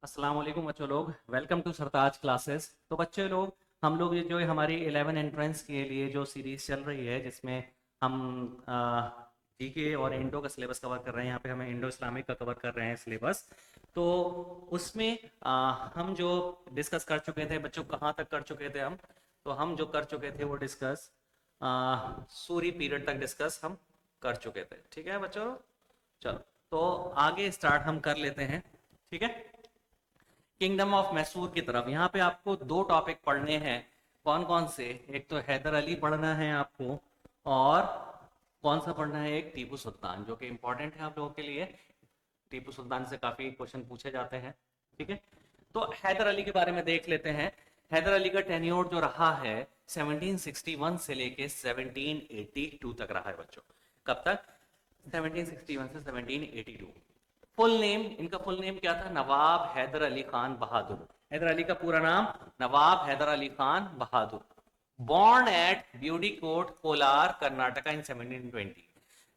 अस्सलाम वालेकुम बच्चों लोग, वेलकम टू सरताज क्लासेस। तो बच्चे लोग, हम लोग ये जो हमारी 11 एंट्रेंस के लिए जो सीरीज़ चल रही है, जिसमें हम जीके और इंडो का सिलेबस कवर कर रहे हैं। यहाँ पे हमें इंडो इस्लामिक का कवर कर रहे हैं सिलेबस। तो उसमें हम जो डिस्कस कर चुके थे बच्चों, कहाँ तक कर चुके थे हम? तो हम जो कर चुके थे वो डिस्कस सूरी पीरियड तक डिस्कस हम कर चुके थे। ठीक है बच्चों, चलो तो आगे स्टार्ट हम कर लेते हैं। ठीक है, किंगडम ऑफ मैसूर की तरफ। यहाँ पे आपको दो टॉपिक पढ़ने हैं। कौन कौन से? एक तो हैदर अली पढ़ना है आपको, और कौन सा पढ़ना है? एक टीपू सुल्तान, जो कि इंपॉर्टेंट है आप लोगों के लिए। टीपू सुल्तान से काफी क्वेश्चन पूछे जाते हैं। ठीक है, तो हैदर अली के बारे में देख लेते हैं। हैदर अली का टेन्योर जो रहा है 1761 से लेके 1782 तक रहा है बच्चों। कब तक? 1761 से 1782। फुल नेम, इनका फुल नेम क्या था? नवाब हैदर अली खान बहादुर। हैदर अली का पूरा नाम Nawab Haidar Ali Khan Bahadur. Born at Budikote, Kolar, Karnataka in 1720।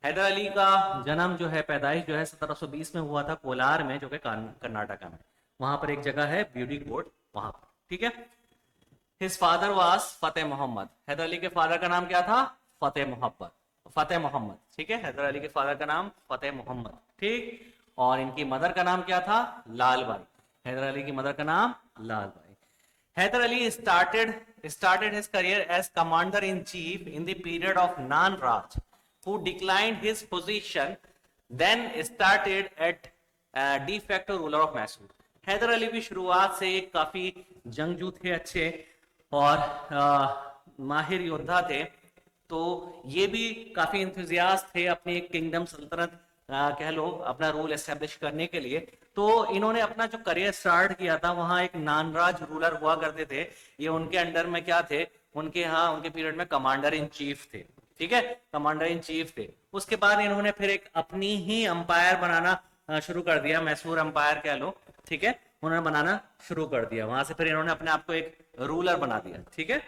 Haidar Ali का जन्म जो है, पैदाइश जो है 1720 में हुआ था कोलार में, जो कि कर्नाटका में। वहां पर एक जगह है ब्यूडी कोट, वहां पर। ठीक है, हिज फादर वाज फतेह मोहम्मद। हैदर अली के फादर का नाम क्या था? फतेह मोहब्बत, फतेह मोहम्मद। ठीक है, हैदर अली के फादर का नाम फतेह मोहम्मद। ठीक, और इनकी मदर का नाम क्या था? लाल बाई। हैदर अली की मदर का नाम Lal Bai. Haidar Ali started his career as commander in chief in the period of Nan Raj, who declined his position, then started at de facto ruler of Mysore। Haidar Ali भी शुरुआत से एक काफी जंगजू थे, अच्छे और माहिर योद्धा थे। तो ये भी काफी इंथुजियास्ट थे अपनी एक किंगडम सल्तनत कह लो, अपना रूल एस्टेब्लिश करने के लिए। तो इन्होंने अपना जो करियर स्टार्ट किया था, वहां एक नानराज रूलर हुआ करते थे। ये उनके अंडर में क्या थे? उनके यहाँ उनके पीरियड में कमांडर इन चीफ थे। ठीक है, कमांडर इन चीफ थे। उसके बाद इन्होंने फिर एक अपनी ही अंपायर बनाना शुरू कर दिया, मैसूर अंपायर कह लो। ठीक है, उन्होंने बनाना शुरू कर दिया। वहां से फिर इन्होंने अपने आप को एक रूलर बना दिया। ठीक है,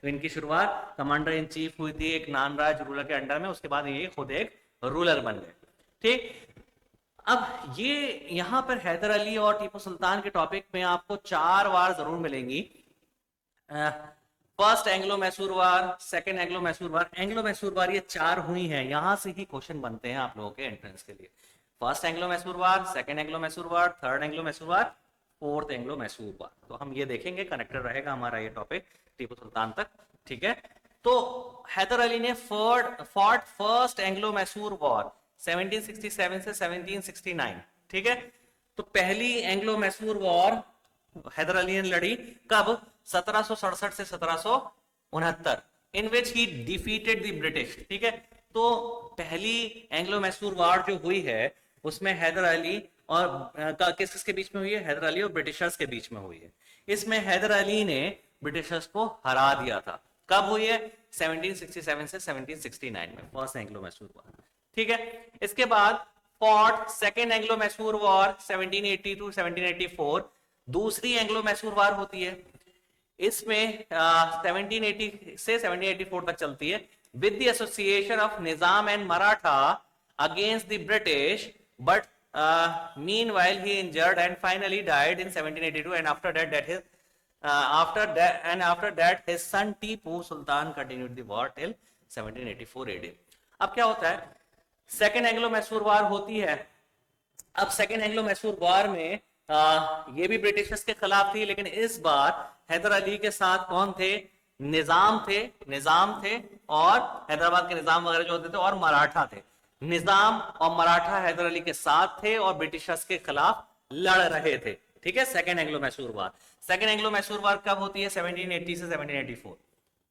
तो इनकी शुरुआत कमांडर इन चीफ हुई थी एक नानराज रूलर के अंडर में। उसके बाद ये खुद एक रूलर बन गए। ठीक, अब ये यहां पर हैदर अली और टीपू सुल्तान के टॉपिक में आपको 4 वार जरूर मिलेंगी। फर्स्ट एंग्लो मैसूर वार, सेकंड एंग्लो मैसूर वार, एंग्लो मैसूर वार, ये 4 हुई हैं। यहां से ही क्वेश्चन बनते हैं आप लोगों के एंट्रेंस के लिए। फर्स्ट एंग्लो मैसूर वार, सेकंड एंग्लो मैसूर वार, थर्ड एंग्लो मैसूर वार, फोर्थ एंग्लो मैसूर वार। तो हम ये देखेंगे, कनेक्टेड रहेगा हमारा ये टॉपिक टीपू सुल्तान तक। ठीक है, तो हैदर अली ने fought first Anglo Mysore war 1767 से 1769। ठीक है, तो पहली एंग्लो मैसूर वॉर हैदर अली ने लड़ी कब? 1767 से 1769, in which he defeated the British. ठीक है, तो पहली एंग्लो मैसूर वॉर जो हुई है, उसमें हैदर अली और किसके बीच में हुई है? हैदर अली और ब्रिटिशर्स के बीच में हुई है। इसमें हैदर अली ने ब्रिटिशर्स को हरा दिया था। कब हुई है? 1767 से 1769 में, फर्स्ट एंग्लो मैसूर वॉर। ठीक है, इसके बाद fought second Anglo Mysore war 1780 to 1784, दूसरी एंग्लो मैसूर वॉर होती है। इसमें 1780 से 1784 तक चलती है, with the association of Nizam and Maratha against the British, but meanwhile he injured and finally died in 1782, and after that his son Tipu Sultan continued the war till 1784 AD। अब क्या होता है? सेकेंड एंग्लो मैसूर वार होती है। अब second Anglo Mysore वार में ये भी ब्रिटिशर्स के खिलाफ थी, लेकिन इस बार हैदर अली के साथ कौन थे? निजाम थे और हैदराबाद के निजाम वगैरह जो होते थे, और मराठा थे। निजाम और मराठा हैदर अली के साथ थे और ब्रिटिशर्स के खिलाफ लड़ रहे थे। ठीक है, सेकेंड एंग्लो मैसूर वार। सेकेंड एंग्लो मैसूर वार कब होती है? 1780 से 1784।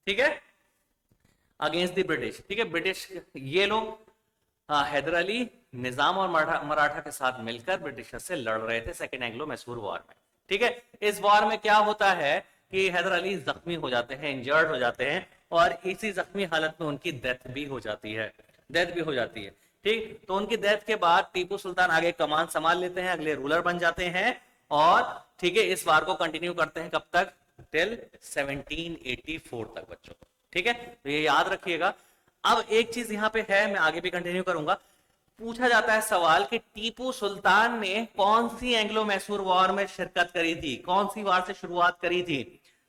ठीक है, अगेंस्ट द ब्रिटिश। ठीक है, ब्रिटिश ये लोग हैदर अली निजाम और मराठा के साथ मिलकर ब्रिटिशर से लड़ रहे थे सेकेंड एंग्लो मैसूर वॉर में। ठीक है, इस वॉर में क्या होता है कि हैदर अली जख्मी हो जाते हैं, इंजर्ड हो जाते हैं, और इसी जख्मी हालत में उनकी डेथ भी हो जाती है। ठीक, तो उनकी डेथ के बाद टीपू सुल्तान आगे कमान संभाल लेते हैं, अगले रूलर बन जाते हैं, और ठीक है, इस वार को कंटिन्यू करते हैं कब तक? टिल 1784 तक बच्चों। ठीक है, तो ये याद रखिएगा। अब एक चीज यहां पे है, मैं आगे भी कंटिन्यू करूंगा। पूछा जाता है सवाल कि टीपू सुल्तान ने कौन सी एंग्लो मैसूर वॉर में शिरकत करी थी, कौन सी वार से शुरुआत करी थी।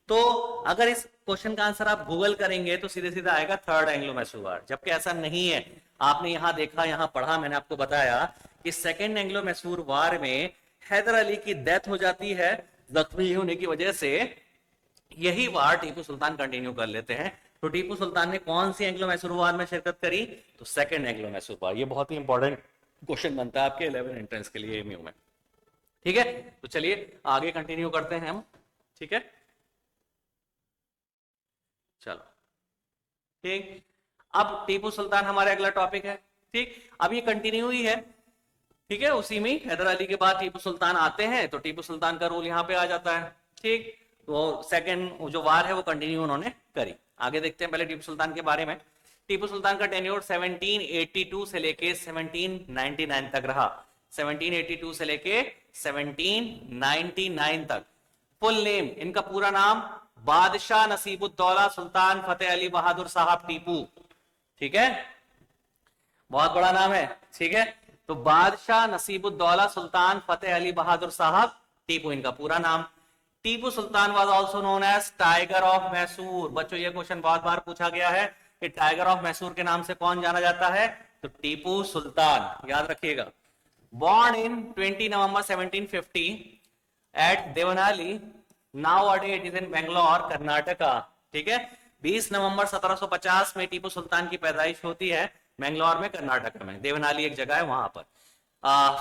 तो अगर इस क्वेश्चन का आंसर आप गूगल करेंगे तो सीधे सीधे आएगा थर्ड एंग्लो मैसूर वॉर, जबकि ऐसा नहीं है। आपने यहां देखा, यहां पढ़ा, मैंने आपको बताया कि सेकेंड एंग्लो मैसूर वॉर में हैदर अली की डेथ हो जाती है जख्मी होने की वजह से। यही वार टीपू सुल्तान कंटिन्यू कर लेते हैं। तो टीपू सुल्तान ने कौन सी एंग्लो मैसूर वार में शिरकत करी, तो सेकंड एंग्लो मैसूर वार। ये बहुत ही इंपॉर्टेंट क्वेश्चन बनता है आपके 11 एंट्रेंस के लिए एमयू में। ठीक है, तो चलिए आगे कंटिन्यू करते हैं हम। ठीक है, चलो ठीक। अब टीपू सुल्तान हमारा अगला टॉपिक है। ठीक, अब ये कंटिन्यू ही है। ठीक है, उसी में हैदर अली के बाद टीपू सुल्तान आते हैं, तो टीपू सुल्तान का रोल यहाँ पे आ जाता है। ठीक, तो सेकंड जो वार है वो कंटिन्यू उन्होंने करी। आगे देखते हैं पहले टीपू सुल्तान के बारे में। टीपू सुल्तान का टेन्योर 1782 से लेके 1799 तक रहा। 1782 से लेके 1799 तक। फुल नेम, इनका पूरा नाम बादशाह नसीबुद्दौला सुल्तान फतेह अली बहादुर साहब टीपू। ठीक है, बहुत बड़ा नाम है। ठीक है, तो बादशाह नसीबुद्दौला सुल्तान फतेह अली बहादुर साहब टीपू इनका पूरा नाम। Tipu Sultan was also known as tiger of Mysore. बच्चों ये क्वेश्चन बहुत बार पूछा गया है कि टाइगर ऑफ मैसूर के नाम से कौन जाना जाता है, तो टीपू सुल्तान, याद रखिएगा। Born in 20 November 1750 at Devanahalli, now it is in Bangalore, Karnataka. ठीक है, 20 नवंबर 1750 में टीपू सुल्तान की पैदाइश होती है बेंगलोर में, कर्नाटक में। देवनाली एक जगह है वहां पर।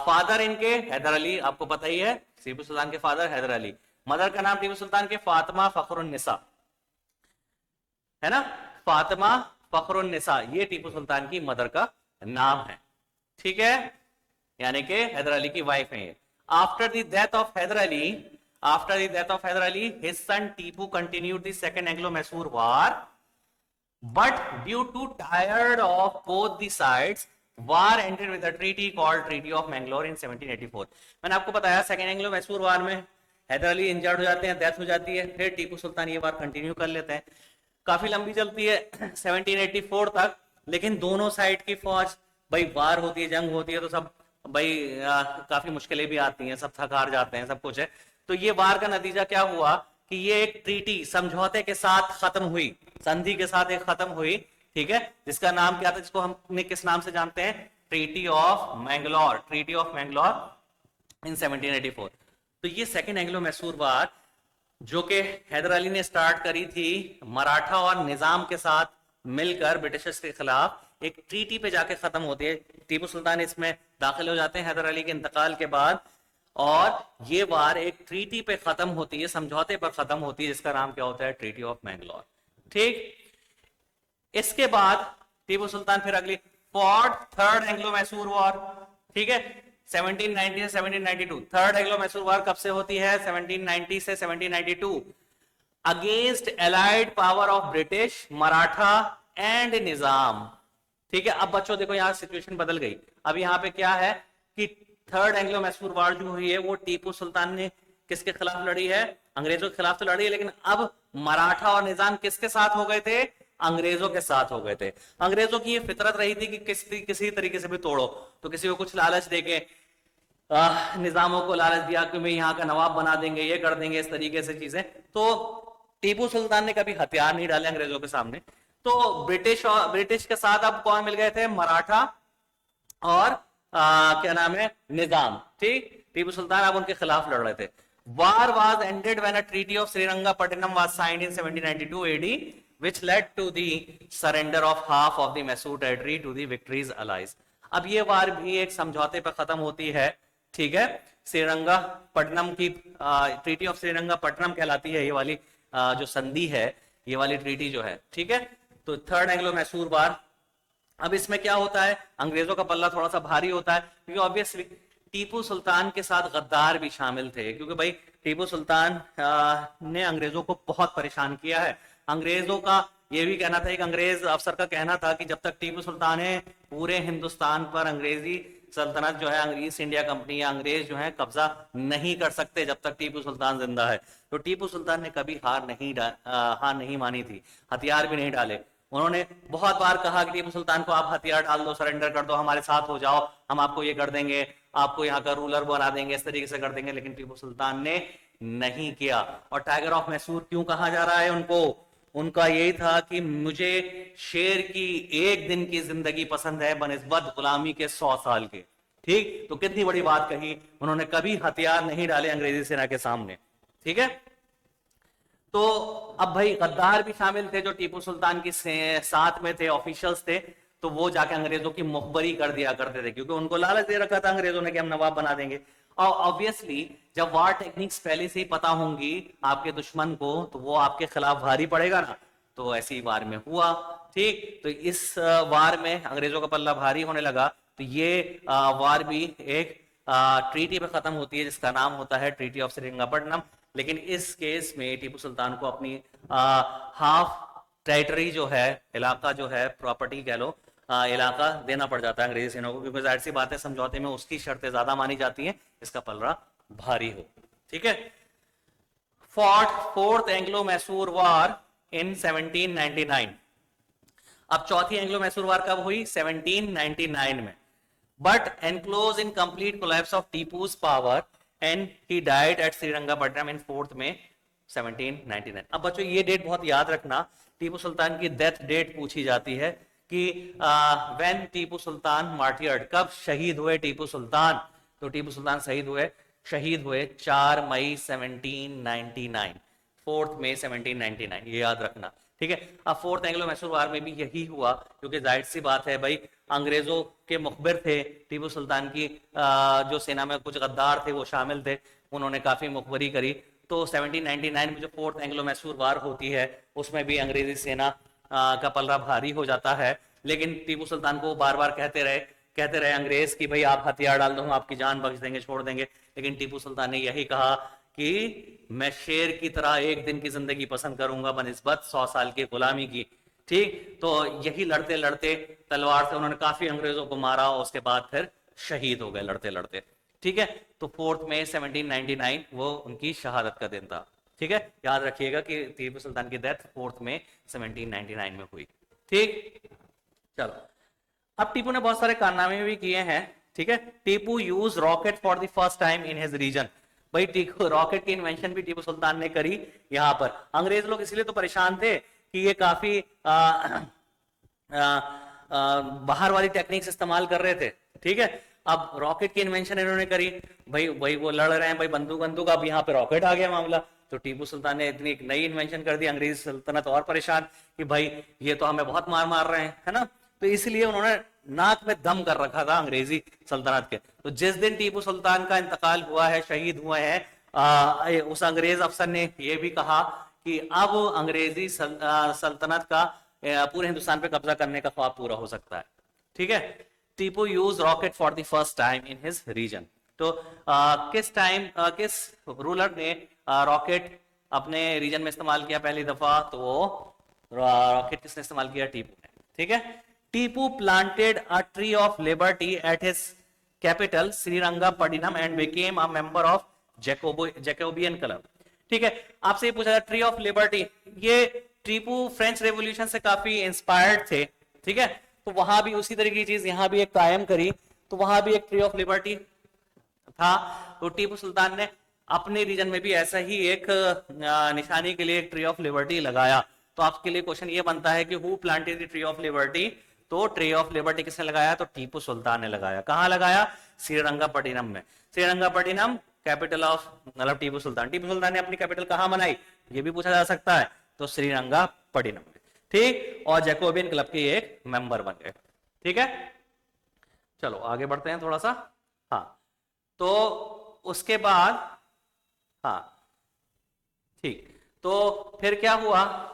फादर इनके हैदर अली, आपको पता ही है, टीपू सुल्तान के फादर हैदर अली। मदर का नाम टीपू सुल्तान के फातिमा फखरुन्निसा है ना, फातिमा फखरुन्निसा, ये टीपू सुल्तान की मदर का नाम है। ठीक है, यानी कि हैदर अली की वाइफ है ये। After the death of Haidar Ali, after the death of Haidar Ali, his son Tipu continued the second Anglo Mysore war, but due to tired of both the sides, war ended with a treaty called Treaty of Mangalore in 1784। मैंने आपको बताया second Anglo Mysore war में Haider Ali injured हो जाते हैं, death हो जाती है, फिर टीपू सुल्तान ये वार कंटिन्यू कर लेते हैं। काफी लंबी चलती है 1784 तक, लेकिन दोनों साइड की फौज, भाई वार होती है, जंग होती है, तो सब भाई काफी मुश्किलें भी आती हैं, सब थक हार जाते हैं, सब कुछ है। तो ये वार का नतीजा क्या हुआ कि ये एक ट्रीटी, समझौते के साथ खत्म हुई, संधि के साथ एक खत्म हुई। ठीक है, जिसका नाम क्या था, जिसको हम किस नाम से जानते हैं, Treaty of Mangalore, Treaty of Mangalore in 1784। तो ये सेकेंड एंग्लो मैसूर वार जो कि हैदर अली ने स्टार्ट करी थी मराठा और निजाम के साथ मिलकर ब्रिटिशर्स के खिलाफ, एक ट्रीटी पे जाके खत्म होती है। टीपू सुल्तान इसमें दाखिल हो जाते हैं हैदर अली के इंतकाल के बाद, और ये वार एक ट्रीटी पे खत्म होती है, समझौते पर खत्म होती है, जिसका नाम क्या होता है, ट्रीटी ऑफ मैंगलोर। ठीक, इसके बाद टीपू सुल्तान फिर अगली fought third Anglo Mysore war. ठीक है, 1790 से 1792। थर्ड एंग्लो मैसूर वॉर कब से होती है, 1790 से 1792, against allied power of British, Maratha and Nizam. ठीक है, अब बच्चों देखो यहां सिचुएशन बदल गई। अब यहां पे क्या है कि थर्ड एंग्लो मैसूर वॉर जो हुई है वो टीपू सुल्तान ने किसके खिलाफ लड़ी है, अंग्रेजों के खिलाफ तो लड़ी है, लेकिन अब मराठा और निजाम किसके साथ हो गए थे, अंग्रेजों के साथ हो गए थे। अंग्रेजों की ये फितरत रही थी कि किसी तरीके से भी तोड़ो, तो किसी को कुछ लालच देके, निजामों को लालच दिया कि मैं यहाँ का नवाब बना देंगे, ये कर देंगे, इस तरीके से चीजें। तो टीपू सुल्तान ने कभी हथियार नहीं डाले अंग्रेजों के सामने। तो ब्रिटिश के साथ अब कौन मिल गए थे, मराठा और क्या नाम है, निजाम। ठीक, टीपू सुल्तान अब उनके खिलाफ लड़ रहे थे। वार was ended when a treaty of Srirangapatnam was signed in 1792 AD, which led to the surrender of half of the Mysore territory to the victories allies। अब ये वार भी एक समझौते पर खत्म होती है। ठीक है, श्रीरंगापट्टनम की ट्रीटी ऑफ श्रीरंगापट्टनम कहलाती है ये वाली जो संधि है, ये वाली ट्रीटी जो है। ठीक है, तो थर्ड एंग्लो मैसूर वार। अब इसमें क्या होता है, अंग्रेजों का पल्ला थोड़ा सा भारी होता है, क्योंकि ऑब्वियसली टीपू सुल्तान के साथ गद्दार भी शामिल थे, क्योंकि भाई टीपू सुल्तान ने अंग्रेजों को बहुत परेशान किया है। अंग्रेजों का ये भी कहना था, एक अंग्रेज अफसर का कहना था कि जब तक टीपू सुल्तान है पूरे हिंदुस्तान पर अंग्रेजी सल्तनत जो है, ईस्ट इंडिया कंपनी या अंग्रेज जो है कब्जा नहीं कर सकते जब तक टीपू सुल्तान जिंदा है। तो टीपू सुल्तान ने कभी हार नहीं मानी थी, हथियार भी नहीं डाले। उन्होंने बहुत बार कहा कि टीपू सुल्तान को आप हथियार डाल दो, सरेंडर कर दो, हमारे साथ हो जाओ, हम आपको ये कर देंगे, आपको यहाँ का रूलर बना देंगे, इस तरीके से कर देंगे, लेकिन टीपू सुल्तान ने नहीं किया। और टाइगर ऑफ मैसूर क्यों कहा जा रहा है उनको? उनका यही था कि मुझे शेर की एक दिन की जिंदगी पसंद है बनिस्बत गुलामी के 100 साल के। ठीक, तो कितनी बड़ी बात कही उन्होंने, कभी हथियार नहीं डाले अंग्रेजी सेना के सामने। ठीक है, तो अब भाई गद्दार भी शामिल थे जो टीपू सुल्तान के साथ में थे, ऑफिशियल्स थे, तो वो जाके अंग्रेजों की मुखबरी कर दिया करते थे, क्योंकि उनको लालच दे रखा था अंग्रेजों ने कि हम नवाब बना देंगे। और ऑब्वियसली जब वार टेक्निक्स पहले से ही पता होंगी आपके दुश्मन को, तो वो आपके खिलाफ भारी पड़ेगा ना। तो ऐसी वार में हुआ। ठीक, तो इस वार में अंग्रेजों का पल्ला भारी होने लगा। तो ये वार भी एक ट्रीटी पे खत्म होती है जिसका नाम होता है ट्रीटी ऑफ श्रीरंगपट्टनम। लेकिन इस केस में टीपू सुल्तान को अपनी हाफ टेरिटरी जो है, इलाका जो है, प्रॉपर्टी कह लो, इलाका देना पड़ जाता है अंग्रेजी सेना को, क्योंकि जाहिर सी बात है समझौते में उसकी शर्तें ज्यादा मानी जाती हैं, इसका पलड़ा भारी हो। ठीक है, फोर्थ एंग्लो मैसूर वार इन 1799। अब चौथी एंग्लो मैसूर वार कब हुई? 1799 में। But enclose in complete collapse of Tipu's power and he died at Srirangapatnam in 4 में 1799। अब बच्चों ये डेट बहुत याद रखना, टीपू सुल्तान की डेथ डेट पूछी जाती है कि व्हेन टीपू सुल्तान मार्टियर्ड, कब शहीद हुए टीपू सुल्तान? तो टीपू सुल्तान शहीद हुए 4 मई 1799, 4 मई 1799, ये याद रखना। ठीक है, अब फोर्थ एंग्लो मैसूर वार में भी यही हुआ, क्योंकि जाहिर सी बात है भाई अंग्रेजों के मुखबिर थे टीपू सुल्तान की, जो सेना में कुछ गद्दार थे वो शामिल थे, उन्होंने काफी मुखबरी करी। तो 1799 में जो फोर्थ एंग्लो मैसूर वार होती है उसमें भी अंग्रेजी सेना का पलड़ा भारी हो जाता है। लेकिन टीपू सुल्तान को बार बार कहते रहे अंग्रेज कि भाई आप हथियार डाल दो, हम आपकी जान बख्श देंगे, छोड़ देंगे। लेकिन टीपू सुल्तान ने यही कहा कि मैं शेर की तरह एक दिन की जिंदगी पसंद करूंगा बनिस्बत 100 साल की गुलामी की। ठीक, तो यही लड़ते लड़ते तलवार से उन्होंने काफी अंग्रेजों को मारा और उसके बाद फिर शहीद हो गए लड़ते लड़ते। ठीक है, तो 4 मई 1799 वो उनकी शहादत का दिन था। ठीक है, याद रखिएगा कि टीपू सुल्तान की डेथ 4 मई 1799 में हुई। ठीक, चलो अब टीपू ने बहुत सारे कारनामे भी किए हैं। ठीक है, Tipu use rocket for the first time in his region. भाई रॉकेट की इन्वेंशन भी टीपू सुल्तान ने करी यहाँ पर। अंग्रेज लोग इसलिए तो परेशान थे कि ये काफी बाहर वाली टेक्निक्स इस्तेमाल कर रहे थे। ठीक है, अब रॉकेट की इन्वेंशन इन्होंने करी, भाई भाई वो लड़ रहे हैं भाई बंदूक, अब यहाँ पे रॉकेट आ गया मामला। तो टीपू सुल्तान ने इतनी एक नई इन्वेंशन कर दी, अंग्रेज सल्तनत और परेशान कि भाई ये तो हमें बहुत मार रहे हैं, है ना। तो इसलिए उन्होंने नाक में दम कर रखा था अंग्रेजी सल्तनत के। तो जिस दिन टीपू सुल्तान का इंतकाल हुआ है, शहीद हुए हैं, उस अंग्रेज अफसर ने यह भी कहा कि अब अंग्रेजी सल्तनत का पूरे हिंदुस्तान पे कब्जा करने का ख्वाब पूरा हो सकता है। ठीक है, Tipu use rocket for the first time in his region. तो किस रूलर ने रॉकेट अपने रीजन में इस्तेमाल किया पहली दफा? तो वो रॉकेट किसने इस्तेमाल किया? टीपू ने। ठीक है, Tipu planted a tree of liberty at his capital Srirangapatnam and became a member of Jacobian club. ठीक है, आपसे ये पूछा था ट्री ऑफ लिबर्टी, ये टीपू फ्रेंच रेवोल्यूशन से काफी इंस्पायर्ड थे। ठीक है, तो वहां भी उसी तरह की चीज यहां भी एक कायम करी, तो वहां भी एक ट्री ऑफ लिबर्टी था। तो टीपू सुल्तान ने अपने रीजन में भी ऐसा ही एक निशानी के लिए एक ट्री ऑफ लिबर्टी लगाया। तो आपके लिए क्वेश्चन ये बनता है कि who planted the tree of liberty? तो ट्री ऑफ लिबर्टी किसने लगाया? तो टीपू सुल्तान ने लगाया। कहां लगाया? श्रीरंगपट्टनम में। श्रीरंगपट्टनम कैपिटल ऑफ, मतलब टीपू सुल्तान ने अपनी कैपिटल कहां बनाई, ये भी पूछा जा सकता है। तो श्रीरंगपट्टनम में। ठीक, और जैकोबियन क्लब के एक मेंबर बन गए। ठीक है, चलो आगे बढ़ते हैं थोड़ा सा। हाँ, तो उसके बाद, हाँ ठीक, तो फिर क्या हुआ?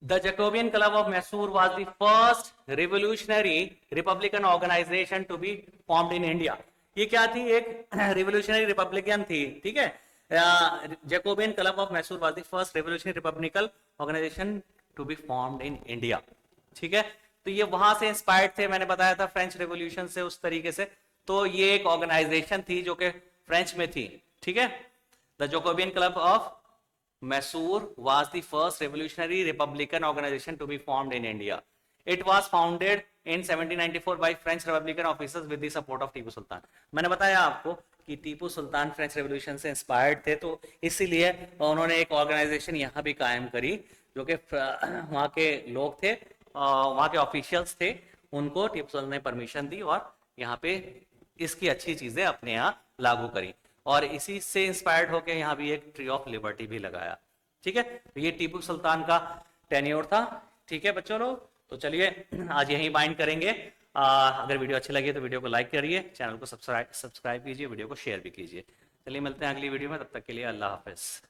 The Jacobian Club of Mysore was the first revolutionary Republican organization to be formed in India. ये क्या थी? एक revolutionary Republican थी। ठीक है, Jacobian Club of Mysore was the first revolutionary Republican organization to be formed in India. ठीक है, तो ये वहां से इंस्पायर्ड थे, मैंने बताया था फ्रेंच रेवोल्यूशन से, उस तरीके से। तो ये एक ऑर्गेनाइजेशन थी जो कि फ्रेंच में थी। ठीक है, the Jacobian club of Mysore was the first revolutionary republican organization to be formed in India. It was founded in 1794 by French Republican officers with the support of Tipu Sultan. मैंने बताया आपको कि टीपू सुल्तान फ्रेंच रेवोल्यूशन से inspired थे, तो इसीलिए उन्होंने एक ऑर्गेनाइजेशन यहाँ भी कायम करी, जो कि वहाँ के लोग थे, वहाँ के ऑफिशियल्स थे, उनको टीपू सुल्तान ने परमिशन दी और यहाँ पे इसकी अच्छी चीजें अपने यहाँ लागू करी, और इसी से इंस्पायर्ड होकर यहाँ भी एक ट्री ऑफ लिबर्टी भी लगाया. ठीक है, तो ये टीपू सुल्तान का टेन्योर था. ठीक है बच्चों लोग, तो चलिए आज यहीं बाइंड करेंगे. अगर वीडियो अच्छी लगी तो वीडियो को लाइक करिए, चैनल को सब्सक्राइब कीजिए, वीडियो को शेयर भी कीजिए. चलिए मिलते हैं अगली वीडियो में, तब तक के लिए अल्लाह हाफिज.